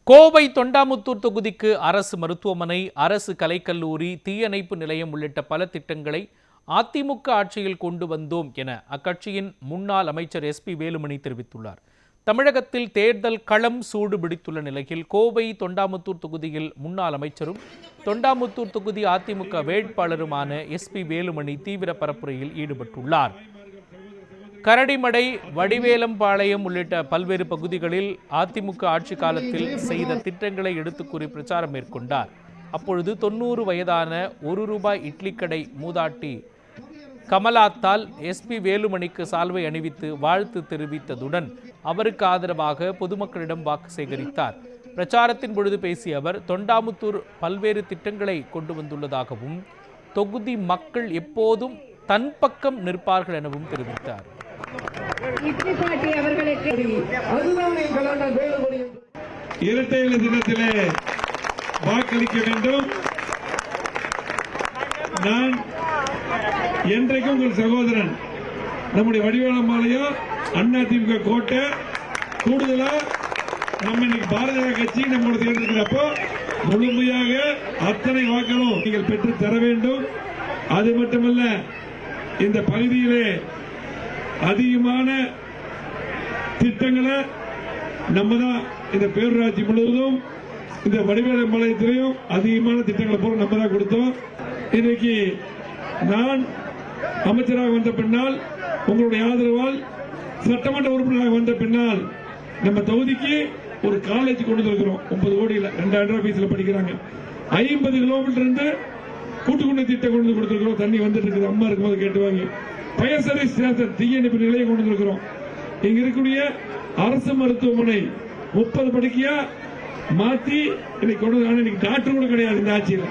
கோவை தொண்டாமுத்தூர் தொகுதிக்கு அரசு மருத்துவமனை, அரசு கலைக்கல்லூரி, தீயணைப்பு நிலையம் உள்ளிட்ட பல திட்டங்களை அதிமுக ஆட்சியில் கொண்டு வந்தோம் என அக்கட்சியின் முன்னாள் அமைச்சர் SP வேலுமணி தெரிவித்துள்ளார். தமிழகத்தில் தேர்தல் களம் சூடு பிடித்துள்ள நிலையில் கோவை தொண்டாமுத்தூர் தொகுதியில் முன்னாள் அமைச்சரும் தொண்டாமுத்தூர் தொகுதி அதிமுக வேட்பாளருமான SP வேலுமணி தீவிர பரப்புரையில் ஈடுபட்டுள்ளார். கரடிமடை, வடிவேலம்பாளையம் உள்ளிட்ட பல்வேறு பகுதிகளில் அதிமுக ஆட்சி காலத்தில் செய்த திட்டங்களை எடுத்துக் கூறி பிரச்சாரம் மேற்கொண்டார். அப்பொழுது 90 வயதான ₹1 இட்லி கடை மூதாட்டி கமலாத்தால் SP வேலுமணிக்கு சால்வை அணிவித்து வாழ்த்து தெரிவித்ததுடன் அவருக்கு ஆதரவாக பொதுமக்களிடம் வாக்கு சேகரித்தார். பிரச்சாரத்தின் பொழுது பேசிய அவர், தொண்டாமுத்தூர் பல்வேறு திட்டங்களை கொண்டு வந்துள்ளதாகவும் தொகுதி மக்கள் எப்போதும் தன் பக்கம் நிற்பார்கள் எனவும் தெரிவித்தார். இரட்டை இலை தினத்திலே வாக்களிக்க வேண்டும். நான் என்றைக்கும் உங்கள் சகோதரன். நம்முடைய வடிவேலம்பாளையம் அதிமுக கோட்டை. கூடுதலா நம்ம இன்னைக்கு பாரதிய கட்சி நம்மளோட தேர்ந்தெடுக்கிறப்போ முழுமையாக அத்தனை வாக்களும் நீங்கள் பெற்று தர வேண்டும். அது மட்டுமல்ல, இந்த பகுதியிலே அதிகமான திட்டங்களை நம்ம தான் இந்த பேரூராட்சி முழுவதும் இந்த வடிவேலம்பாளையத்திலையும் அதிகமான திட்டங்களை போல நம்ம தான் கொடுத்தோம். இன்னைக்கு நான் அமைச்சராக வந்த பின்னால், உங்களுடைய ஆதரவால் சட்டமன்ற உறுப்பினராக வந்த பின்னால் நம்ம தொகுதிக்கு ஒரு காலேஜ் கொண்டு வந்திருக்கிறோம். 9 கோடியில் 2000 ஃபீஸ்ல படிக்கிறாங்க. 50 கிலோமீட்டர் இருந்து கூட்டுக்குடி திட்டம் கொண்டு கொடுத்திருக்கிறோம். தண்ணி வந்துட்டு இருக்குது. அம்மா இருக்கும்போது கேட்டுவாங்க. ஃபயர் சர்வீஸ் ஸ்டேஷன், தீயணைப்பு நிலையம் கொண்டு வந்திருக்கிறோம். இங்க இருக்கக்கூடிய அரசு மருத்துவமனை 30 படுக்கையா மாத்தி இன்னைக்கு கொண்டு. இன்னைக்கு டாக்டர் கூட கிடையாது இந்த ஆட்சியில்.